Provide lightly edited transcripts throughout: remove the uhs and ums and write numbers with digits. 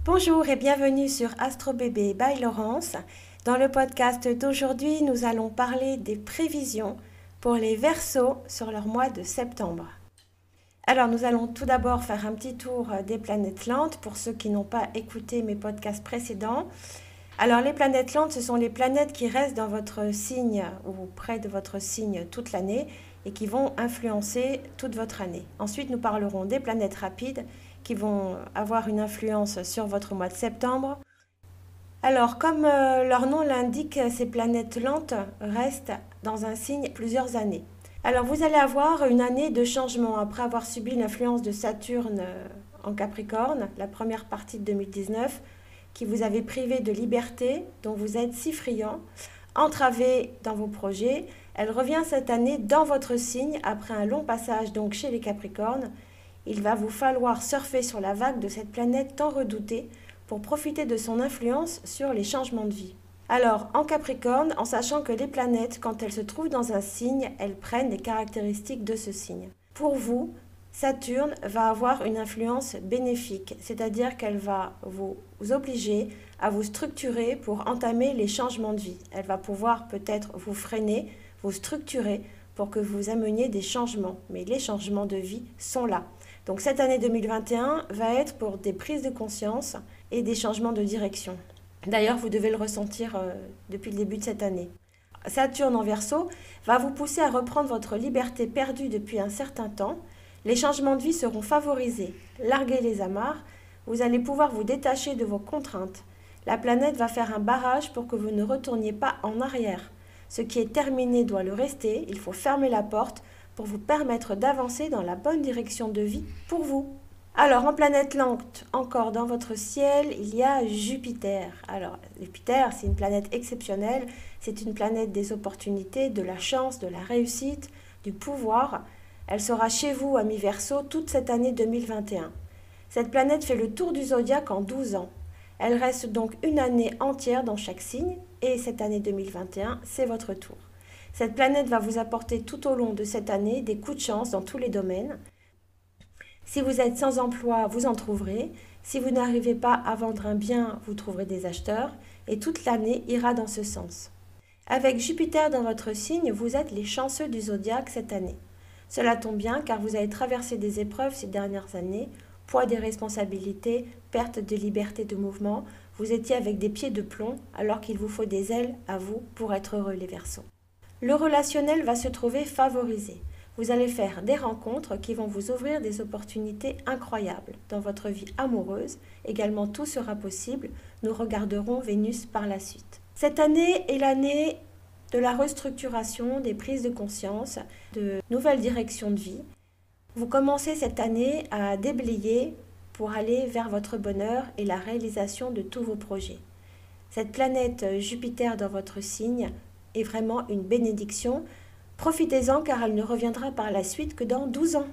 Bonjour et bienvenue sur Astro Bébé by Laurence. Dans le podcast d'aujourd'hui, nous allons parler des prévisions pour les Verseaux sur leur mois de septembre. Alors, nous allons tout d'abord faire un petit tour des planètes lentes pour ceux qui n'ont pas écouté mes podcasts précédents. Alors, les planètes lentes, ce sont les planètes qui restent dans votre signe ou près de votre signe toute l'année et qui vont influencer toute votre année. Ensuite, nous parlerons des planètes rapides qui vont avoir une influence sur votre mois de septembre. Alors, comme leur nom l'indique, ces planètes lentes restent dans un signe plusieurs années. Alors, vous allez avoir une année de changement après avoir subi l'influence de Saturne en Capricorne, la première partie de 2019, qui vous avait privé de liberté, dont vous êtes si friand, entravé dans vos projets. Elle revient cette année dans votre signe après un long passage donc chez les Capricornes. Il va vous falloir surfer sur la vague de cette planète tant redoutée pour profiter de son influence sur les changements de vie. Alors, en Capricorne, en sachant que les planètes, quand elles se trouvent dans un signe, elles prennent les caractéristiques de ce signe. Pour vous, Saturne va avoir une influence bénéfique, c'est-à-dire qu'elle va vous obliger à vous structurer pour entamer les changements de vie. Elle va pouvoir peut-être vous freiner, vous structurer pour que vous ameniez des changements, mais les changements de vie sont là. Donc cette année 2021 va être pour des prises de conscience et des changements de direction. D'ailleurs, vous devez le ressentir depuis le début de cette année. Saturne en Verseau va vous pousser à reprendre votre liberté perdue depuis un certain temps. Les changements de vie seront favorisés. Larguez les amarres, vous allez pouvoir vous détacher de vos contraintes. La planète va faire un barrage pour que vous ne retourniez pas en arrière. Ce qui est terminé doit le rester, il faut fermer la porte pour vous permettre d'avancer dans la bonne direction de vie pour vous. Alors, en planète lente, encore dans votre ciel, il y a Jupiter. Alors, Jupiter, c'est une planète exceptionnelle, c'est une planète des opportunités, de la chance, de la réussite, du pouvoir. Elle sera chez vous, amis Verseau, toute cette année 2021. Cette planète fait le tour du zodiaque en 12 ans. Elle reste donc une année entière dans chaque signe, et cette année 2021, c'est votre tour. Cette planète va vous apporter tout au long de cette année des coups de chance dans tous les domaines. Si vous êtes sans emploi, vous en trouverez. Si vous n'arrivez pas à vendre un bien, vous trouverez des acheteurs. Et toute l'année ira dans ce sens. Avec Jupiter dans votre signe, vous êtes les chanceux du zodiaque cette année. Cela tombe bien car vous avez traversé des épreuves ces dernières années, poids des responsabilités, perte de liberté de mouvement. Vous étiez avec des pieds de plomb alors qu'il vous faut des ailes à vous pour être heureux les Verseaux. Le relationnel va se trouver favorisé. Vous allez faire des rencontres qui vont vous ouvrir des opportunités incroyables. Dans votre vie amoureuse, également tout sera possible. Nous regarderons Vénus par la suite. Cette année est l'année de la restructuration, des prises de conscience, de nouvelles directions de vie. Vous commencez cette année à déblayer pour aller vers votre bonheur et la réalisation de tous vos projets. Cette planète Jupiter dans votre signe est vraiment une bénédiction. Profitez-en car elle ne reviendra par la suite que dans 12 ans.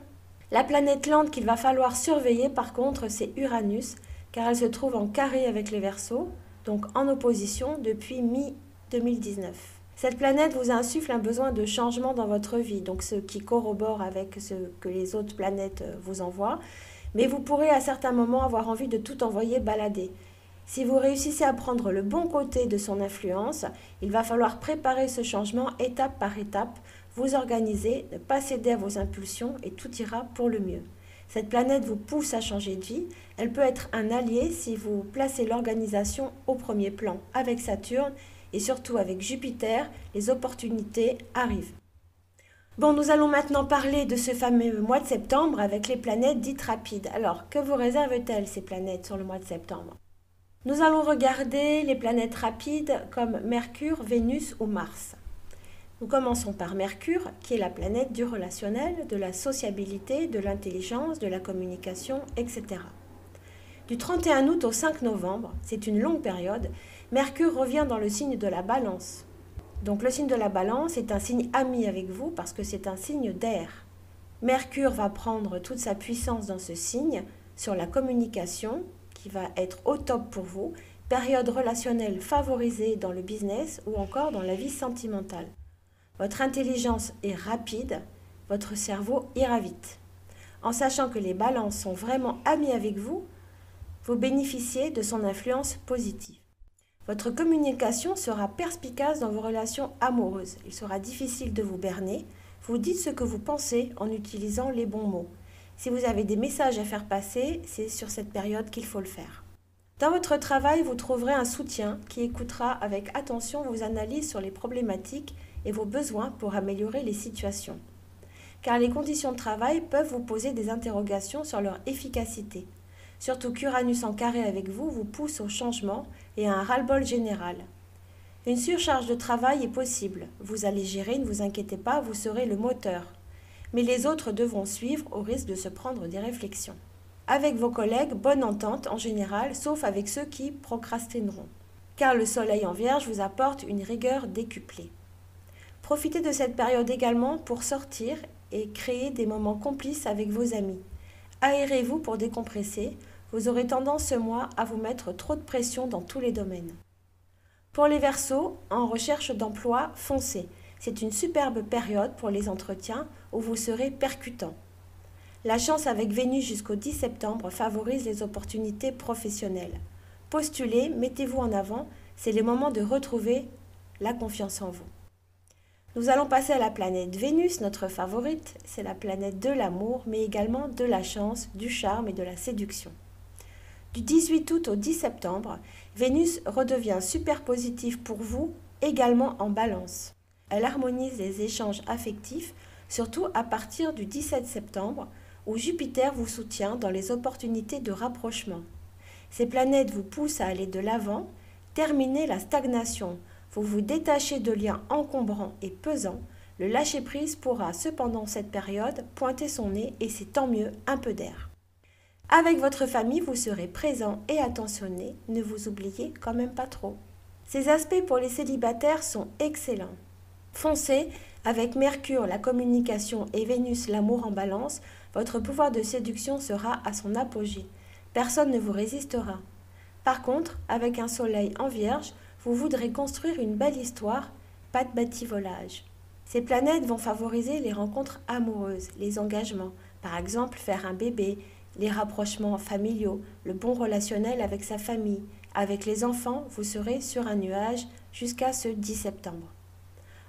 La planète lente qu'il va falloir surveiller par contre, c'est Uranus, car elle se trouve en carré avec les Verseaux, donc en opposition depuis mi-2019. Cette planète vous insuffle un besoin de changement dans votre vie, donc ce qui corrobore avec ce que les autres planètes vous envoient, mais vous pourrez à certains moments avoir envie de tout envoyer balader. Si vous réussissez à prendre le bon côté de son influence, il va falloir préparer ce changement étape par étape, vous organiser, ne pas céder à vos impulsions et tout ira pour le mieux. Cette planète vous pousse à changer de vie, elle peut être un allié si vous placez l'organisation au premier plan. Avec Saturne et surtout avec Jupiter, les opportunités arrivent. Bon, nous allons maintenant parler de ce fameux mois de septembre avec les planètes dites rapides. Alors, que vous réservent-elles ces planètes sur le mois de septembre ? Nous allons regarder les planètes rapides comme Mercure, Vénus ou Mars. Nous commençons par Mercure, qui est la planète du relationnel, de la sociabilité, de l'intelligence, de la communication, etc. Du 31 août au 5 novembre, c'est une longue période, Mercure revient dans le signe de la Balance. Donc le signe de la Balance est un signe ami avec vous parce que c'est un signe d'air. Mercure va prendre toute sa puissance dans ce signe sur la communication, qui va être au top pour vous, période relationnelle favorisée dans le business ou encore dans la vie sentimentale. Votre intelligence est rapide, votre cerveau ira vite. En sachant que les balances sont vraiment amis avec vous, Vous bénéficiez de son influence positive. Votre communication sera perspicace dans vos relations amoureuses. Il sera difficile de vous berner. Vous dites ce que vous pensez en utilisant les bons mots. Si vous avez des messages à faire passer, c'est sur cette période qu'il faut le faire. Dans votre travail, vous trouverez un soutien qui écoutera avec attention vos analyses sur les problématiques et vos besoins pour améliorer les situations. Car les conditions de travail peuvent vous poser des interrogations sur leur efficacité. Surtout qu'Uranus en carré avec vous pousse au changement et à un ras-le-bol général. Une surcharge de travail est possible. Vous allez gérer, ne vous inquiétez pas, vous serez le moteur. Mais les autres devront suivre au risque de se prendre des réflexions. Avec vos collègues, bonne entente en général, sauf avec ceux qui procrastineront. Car le soleil en Vierge vous apporte une rigueur décuplée. Profitez de cette période également pour sortir et créer des moments complices avec vos amis. Aérez-vous pour décompresser, vous aurez tendance ce mois à vous mettre trop de pression dans tous les domaines. Pour les Verseaux, en recherche d'emploi, foncez. C'est une superbe période pour les entretiens où vous serez percutant. La chance avec Vénus jusqu'au 10 septembre favorise les opportunités professionnelles. Postulez, mettez-vous en avant, c'est le moment de retrouver la confiance en vous. Nous allons passer à la planète Vénus, notre favorite. C'est la planète de l'amour, mais également de la chance, du charme et de la séduction. Du 18 août au 10 septembre, Vénus redevient super positive pour vous, également en balance. Elle harmonise les échanges affectifs, surtout à partir du 17 septembre, où Jupiter vous soutient dans les opportunités de rapprochement. Ces planètes vous poussent à aller de l'avant, terminer la stagnation. Vous vous détachez de liens encombrants et pesants. Le lâcher-prise pourra cependant cette période pointer son nez et c'est tant mieux un peu d'air. Avec votre famille, vous serez présent et attentionné, ne vous oubliez quand même pas trop. Ces aspects pour les célibataires sont excellents. Foncez, avec Mercure, la communication et Vénus, l'amour en balance, votre pouvoir de séduction sera à son apogée. Personne ne vous résistera. Par contre, avec un soleil en Vierge, vous voudrez construire une belle histoire, pas de bativolage. Ces planètes vont favoriser les rencontres amoureuses, les engagements, par exemple faire un bébé, les rapprochements familiaux, le bon relationnel avec sa famille. Avec les enfants, vous serez sur un nuage jusqu'à ce 10 septembre.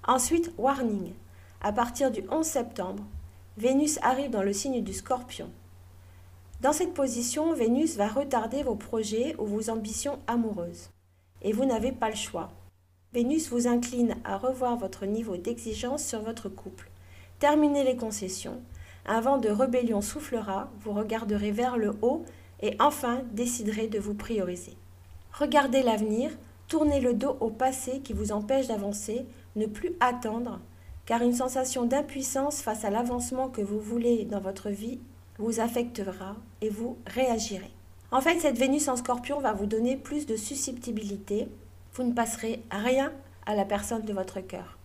Ensuite, warning. À partir du 11 septembre, Vénus arrive dans le signe du Scorpion. Dans cette position, Vénus va retarder vos projets ou vos ambitions amoureuses. Et vous n'avez pas le choix. Vénus vous incline à revoir votre niveau d'exigence sur votre couple. Terminez les concessions. Un vent de rébellion soufflera, vous regarderez vers le haut et enfin déciderez de vous prioriser. Regardez l'avenir, tournez le dos au passé qui vous empêche d'avancer, ne plus attendre, car une sensation d'impuissance face à l'avancement que vous voulez dans votre vie vous affectera et vous réagirez. En fait, cette Vénus en Scorpion va vous donner plus de susceptibilité. Vous ne passerez rien à la personne de votre cœur.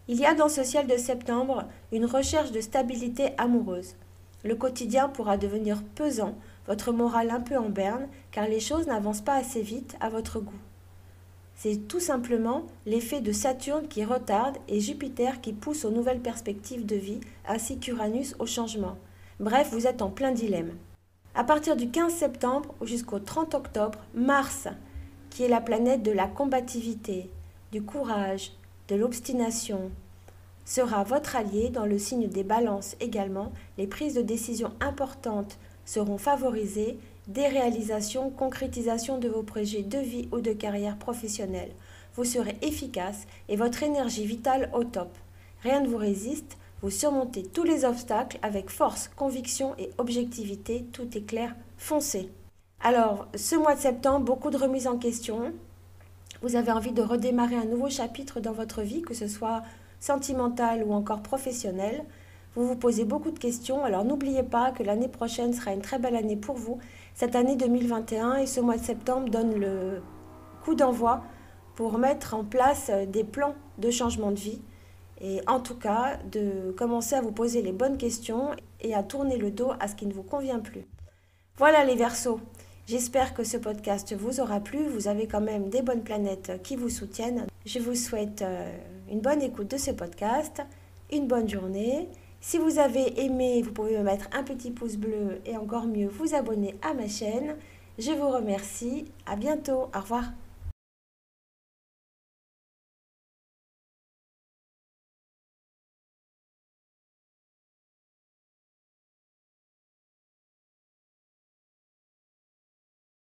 Il y a dans ce ciel de septembre une recherche de stabilité amoureuse. Le quotidien pourra devenir pesant, votre morale un peu en berne, car les choses n'avancent pas assez vite à votre goût. C'est tout simplement l'effet de Saturne qui retarde et Jupiter qui pousse aux nouvelles perspectives de vie, ainsi qu'Uranus au changement. Bref, vous êtes en plein dilemme. À partir du 15 septembre jusqu'au 30 octobre, Mars, qui est la planète de la combativité, du courage, de l'obstination, sera votre allié dans le signe des balances également. Les prises de décision importantes seront favorisées, des réalisations, concrétisation de vos projets de vie ou de carrière professionnelle. Vous serez efficace et votre énergie vitale au top. Rien ne vous résiste, vous surmontez tous les obstacles avec force, conviction et objectivité. Tout est clair, foncez. Alors, ce mois de septembre, beaucoup de remises en question. Vous avez envie de redémarrer un nouveau chapitre dans votre vie, que ce soit sentimental ou encore professionnel. Vous vous posez beaucoup de questions, alors n'oubliez pas que l'année prochaine sera une très belle année pour vous. Cette année 2021 et ce mois de septembre donne le coup d'envoi pour mettre en place des plans de changement de vie et en tout cas de commencer à vous poser les bonnes questions et à tourner le dos à ce qui ne vous convient plus. Voilà les Verseaux, j'espère que ce podcast vous aura plu, vous avez quand même des bonnes planètes qui vous soutiennent. Je vous souhaite une bonne écoute de ce podcast, une bonne journée. Si vous avez aimé, vous pouvez me mettre un petit pouce bleu et encore mieux, vous abonner à ma chaîne. Je vous remercie. À bientôt. Au revoir.